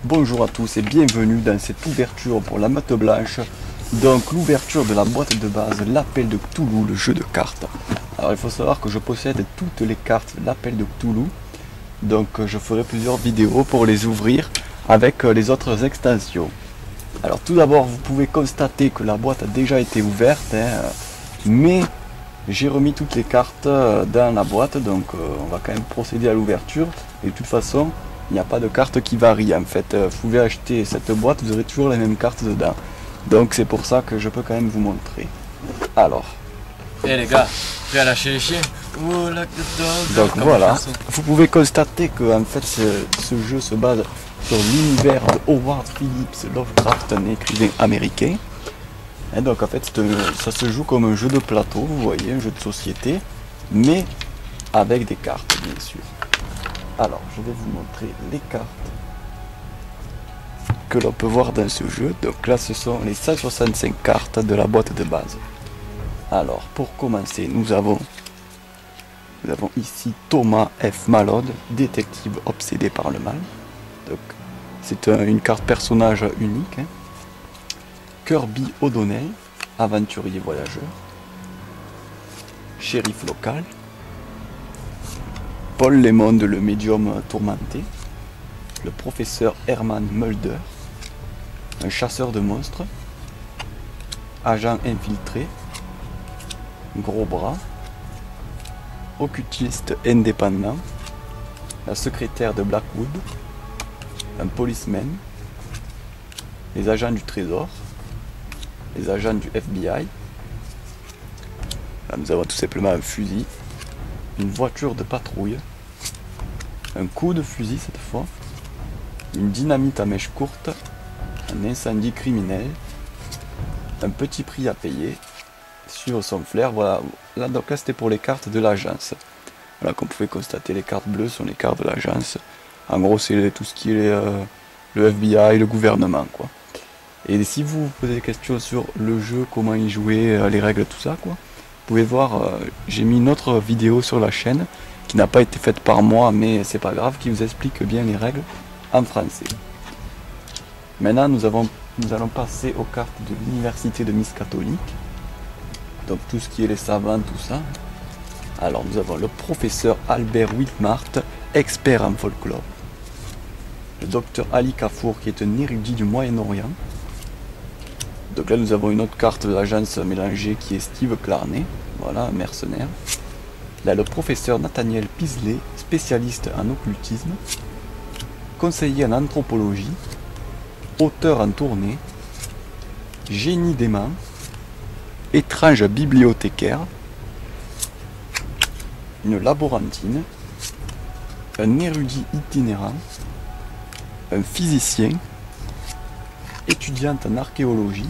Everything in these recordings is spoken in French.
Bonjour à tous et bienvenue dans cette ouverture pour la Meute Blanche. Donc l'ouverture de la boîte de base, l'appel de Cthulhu, le jeu de cartes. Alors il faut savoir que je possède toutes les cartes de l'appel de Cthulhu. Donc je ferai plusieurs vidéos pour les ouvrir avec les autres extensions. Alors tout d'abord vous pouvez constater que la boîte a déjà été ouverte, mais j'ai remis toutes les cartes dans la boîte, donc on va quand même procéder à l'ouverture. Et de toute façon, il n'y a pas de carte qui varie en fait. Vous pouvez acheter cette boîte, vous aurez toujours les mêmes cartes dedans. Donc c'est pour ça que je peux quand même vous montrer. Alors. Eh les gars, prêt à lâcher les chiens? Donc voilà, vous pouvez constater que en fait ce jeu se base sur l'univers de Howard Phillips Lovecraft, un écrivain américain. Et donc en fait ça se joue comme un jeu de plateau, vous voyez, un jeu de société, mais avec des cartes bien sûr. Alors, je vais vous montrer les cartes que l'on peut voir dans ce jeu. Donc là, ce sont les 165 cartes de la boîte de base. Alors, pour commencer, nous avons ici Thomas F. Malone, détective obsédé par le mal. Donc, c'est une carte personnage unique. Kirby O'Donnell, aventurier voyageur. Shérif local. Paul Lemond, le médium tourmenté, le professeur Herman Mulder, un chasseur de monstres, agent infiltré, gros bras, occultiste indépendant, la secrétaire de Blackwood, un policeman, les agents du trésor, les agents du FBI. Là, nous avons tout simplement un fusil, une voiture de patrouille, un coup de fusil cette fois, une dynamite à mèche courte, un incendie criminel, un petit prix à payer, sur son flair. Voilà, là donc là c'était pour les cartes de l'agence. Voilà, comme vous pouvez constater, les cartes bleues sont les cartes de l'agence. En gros c'est tout ce qui est le FBI, le gouvernement quoi. Et si vous vous posez des questions sur le jeu, comment y jouer, les règles, tout ça quoi, vous pouvez voir, j'ai mis une autre vidéo sur la chaîne qui n'a pas été faite par moi, mais c'est pas grave, qui vous explique bien les règles en français. Maintenant, nous allons passer aux cartes de l'université de Miskatonic. Donc tout ce qui est les savants, tout ça. Alors nous avons le professeur Albert Wilmart, expert en folklore. Le docteur Ali Kafour, qui est un érudit du Moyen-Orient. Donc là nous avons une autre carte de l'agence mélangée qui est Steve Clarney, voilà, un mercenaire. Là le professeur Nathaniel Pisley, spécialiste en occultisme, conseiller en anthropologie, auteur en tournée, génie dément, étrange bibliothécaire, une laborantine, un érudit itinérant, un physicien, étudiante en archéologie.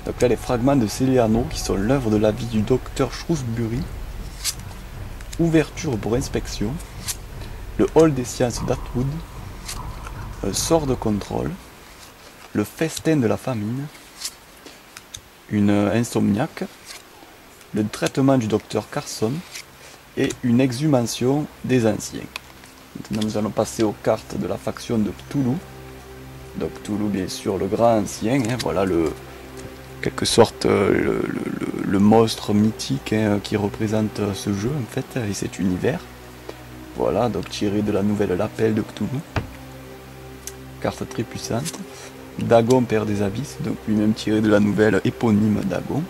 Donc là les fragments de Céléano qui sont l'œuvre de la vie du docteur Shrewsbury. Ouverture pour inspection. Le hall des sciences d'Atwood. Un sort de contrôle. Le festin de la famine. Une insomniaque. Le traitement du docteur Carson. Et une exhumation des anciens. Maintenant nous allons passer aux cartes de la faction de Cthulhu. Donc Cthulhu bien sûr le grand ancien, voilà quelque sorte le monstre mythique qui représente ce jeu en fait et cet univers. Voilà, donc tiré de la nouvelle L'appel de Cthulhu. Carte très puissante. Dagon, père des abysses, donc lui-même tiré de la nouvelle éponyme Dagon.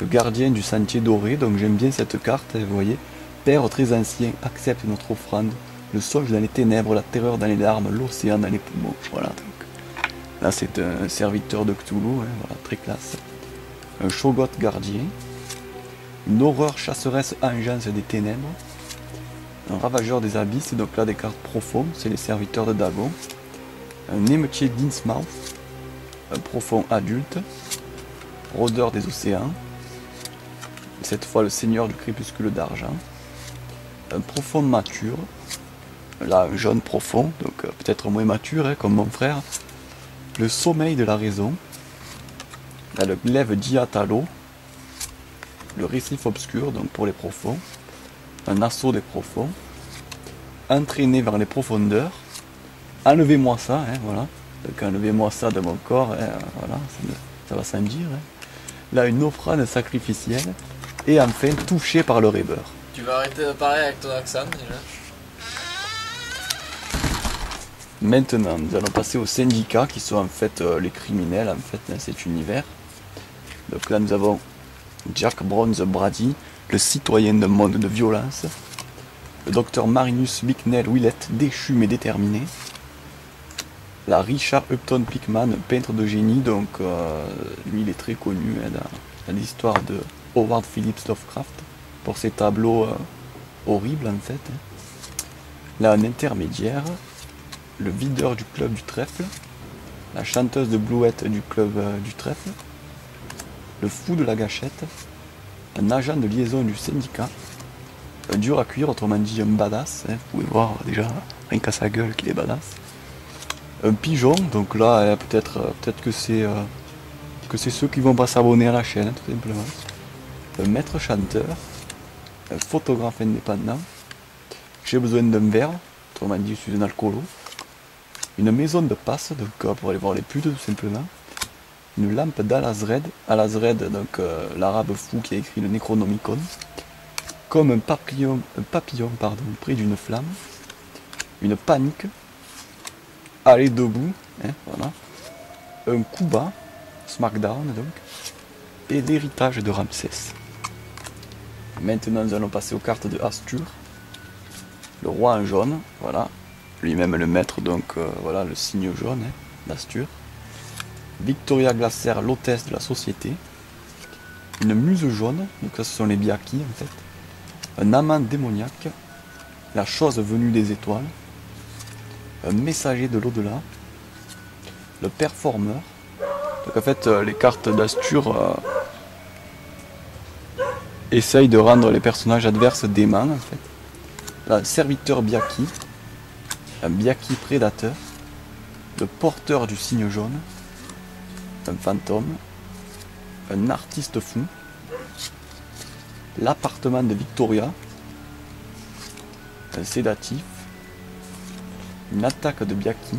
Le gardien du sentier doré, donc j'aime bien cette carte, vous voyez. Père très ancien, accepte notre offrande. Le sol dans les ténèbres, la terreur dans les larmes, l'océan dans les poumons. Voilà, donc là c'est un serviteur de Cthulhu, voilà, très classe. Un Shoggoth gardien. Une horreur chasseresse engeance des ténèbres. Un ravageur des abysses, donc là des cartes profondes, c'est les serviteurs de Dagon. Un émeutier d'Innsmouth. Un profond adulte. Rôdeur des océans. Cette fois le seigneur du crépuscule d'argent. Un profond mature. Là un jaune profond, donc peut-être moins mature hein, comme mon frère. Le sommeil de la raison. Là le glaive diatalo. Le récif obscur, donc pour les profonds. Un assaut des profonds. Entraîné vers les profondeurs. Enlevez-moi ça, hein, voilà. Donc enlevez-moi ça de mon corps, hein, voilà, ça va sans dire. Hein. Là une offrande sacrificielle. Et enfin touché par le rêveur. Tu vas arrêter de parler avec ton accent déjà. Maintenant, nous allons passer aux syndicats qui sont en fait les criminels en fait dans cet univers. Donc là nous avons Jack Bronze Brady, le citoyen d'un monde de violence. Le docteur Marinus Bicknell Willett, déchu mais déterminé. La Richard Upton Pickman, peintre de génie, donc lui il est très connu hein, dans l'histoire de Howard Phillips Lovecraft pour ses tableaux horribles en fait. Hein. Là un intermédiaire, le videur du club du trèfle, la chanteuse de blouette du club du trèfle, le fou de la gâchette, un agent de liaison du syndicat, un dur à cuire, autrement dit un badass, hein, vous pouvez voir déjà rien qu'à sa gueule qu'il est badass. Un pigeon, donc là peut-être que c'est ceux qui vont pas s'abonner à la chaîne, hein, tout simplement. Un maître chanteur, un photographe indépendant, j'ai besoin d'un verre, autrement dit je suis un alcoolo, une maison de passe, donc pour aller voir les putes tout simplement, une lampe d'Alazred, donc l'arabe fou qui a écrit le Necronomicon, comme un papillon près d'une flamme, une panique, aller debout, hein, voilà, un coup bas, Smackdown donc, et l'héritage de Ramsès. Maintenant nous allons passer aux cartes de Astur, le roi en jaune, voilà, lui-même le maître, donc voilà le signe jaune hein, d'Astur. Victoria Glaser, l'hôtesse de la société. Une muse jaune, donc ça ce sont les Biaki en fait. Un amant démoniaque, la chose venue des étoiles. Un messager de l'au-delà. Le performeur. Donc en fait les cartes d'Astur essayent de rendre les personnages adverses déments en fait. Là, un serviteur Biaki. Un Biaki prédateur. Le porteur du signe jaune. Un fantôme, un artiste fou, l'appartement de Victoria, un sédatif, une attaque de Biaki,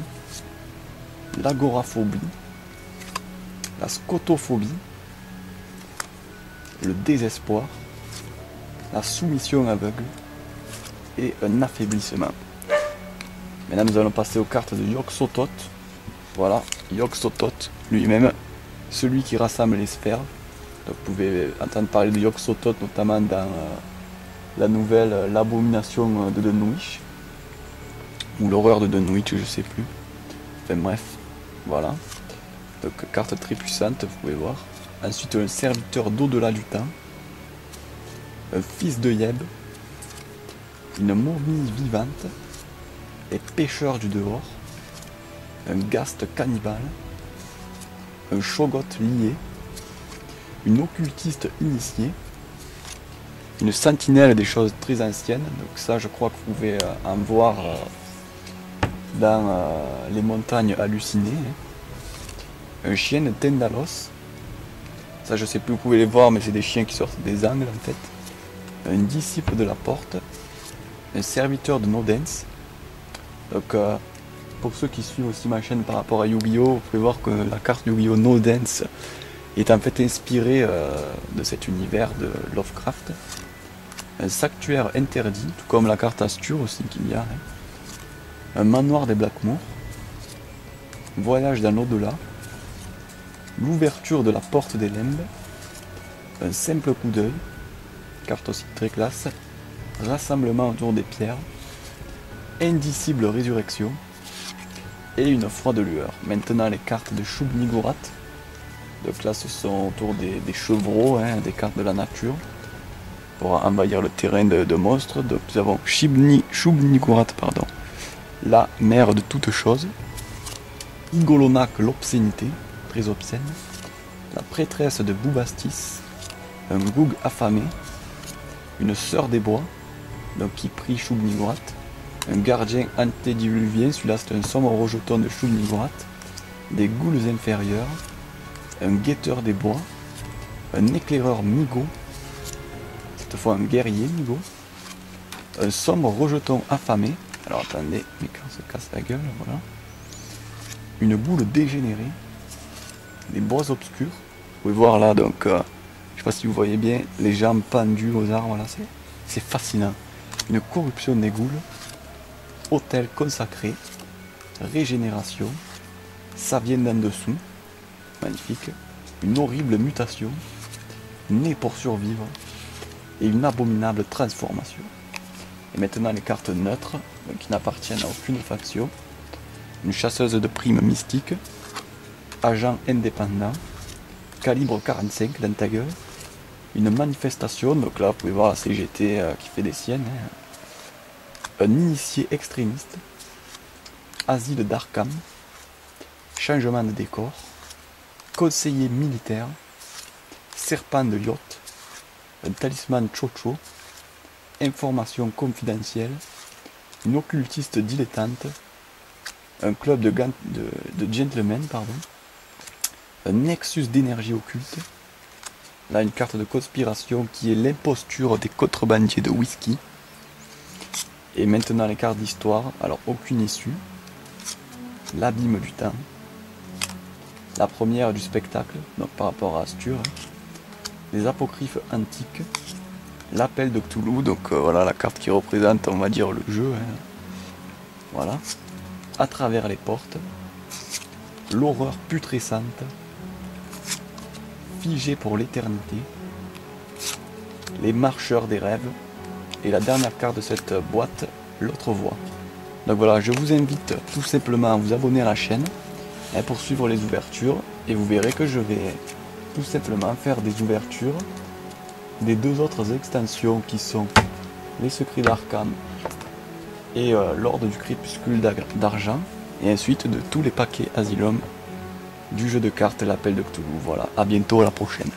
l'agoraphobie, la scotophobie, le désespoir, la soumission aveugle et un affaiblissement. Maintenant nous allons passer aux cartes de Yog-Sothoth. Voilà, Yog-Sothoth lui-même, celui qui rassemble les sphères. Donc, vous pouvez entendre parler de Yog-Sothoth notamment dans la nouvelle L'abomination de Dunwich, ou l'horreur de Dunwich, je sais plus. Enfin bref, voilà. Donc carte très puissante, vous pouvez voir. Ensuite un serviteur d'au-delà du temps, un fils de Yeb, une momie vivante, les pêcheurs du dehors, un ghast cannibale, un shogot lié, une occultiste initiée, une sentinelle des choses très anciennes, donc ça je crois que vous pouvez en voir dans les montagnes hallucinées, un chien de Tendalos, ça je sais plus, vous pouvez les voir mais c'est des chiens qui sortent des angles en fait, un disciple de la porte, un serviteur de Nodens, donc pour ceux qui suivent aussi ma chaîne par rapport à Yu-Gi-Oh, vous pouvez voir que la carte Yu-Gi-Oh No Dance est en fait inspirée de cet univers de Lovecraft. Un sanctuaire interdit, tout comme la carte Astur aussi qu'il y a. Hein. Un manoir des Blackmoor. Voyage dans l'au-delà. L'ouverture de la porte des limbes. Un simple coup d'œil. Carte aussi très classe. Rassemblement autour des pierres. Indicible résurrection. Et une froide lueur. Maintenant les cartes de Shub-Niggurath. Donc là ce sont autour des chevreaux, hein, des cartes de la nature. Pour envahir le terrain de monstres. Donc nous avons Shub-Niggurath, pardon. La mère de toutes choses. Igolonak, l'obscénité, très obscène. La prêtresse de Boubastis. un Goug affamé, une sœur des bois, donc qui prie Shub-Niggurath, un gardien antédiluvien, celui-là c'est un sombre rejeton de Shub-Niggurath, des ghouls inférieurs, un guetteur des bois, un éclaireur Migo, cette fois un guerrier Migo, un sombre rejeton affamé, alors attendez, mais quand on se casse la gueule, voilà, une boule dégénérée, des bois obscurs, vous pouvez voir là donc, je sais pas si vous voyez bien, les jambes pendues aux arbres, là c'est fascinant, une corruption des ghouls, hôtel consacré, régénération, ça vient d'en dessous, magnifique, une horrible mutation, né pour survivre, et une abominable transformation. Et maintenant les cartes neutres, donc, qui n'appartiennent à aucune faction, une chasseuse de primes mystique, agent indépendant, calibre 45 dans ta gueule, une manifestation, donc là vous pouvez voir la CGT qui fait des siennes, hein. Un initié extrémiste, asile d'Arkham, changement de décor, conseiller militaire, serpent de yacht, un talisman Chocho, information confidentielle, une occultiste dilettante, un club de gentlemen, pardon, un nexus d'énergie occulte, là une carte de conspiration qui est l'imposture des contrebandiers de whisky, et maintenant les cartes d'histoire, alors aucune issue, l'abîme du temps, la première du spectacle, donc par rapport à Astur, les apocryphes antiques, l'appel de Cthulhu, donc voilà la carte qui représente, on va dire, le jeu, hein. Voilà, à travers les portes, l'horreur putrescente, figée pour l'éternité, les marcheurs des rêves, et la dernière carte de cette boîte, l'autre voie. Donc voilà, je vous invite tout simplement à vous abonner à la chaîne pour suivre les ouvertures, et vous verrez que je vais tout simplement faire des ouvertures des deux autres extensions qui sont les secrets d'Arkham et l'ordre du crépuscule d'argent, et ensuite de tous les paquets Asylum du jeu de cartes l'appel de Cthulhu. Voilà, à bientôt, à la prochaine.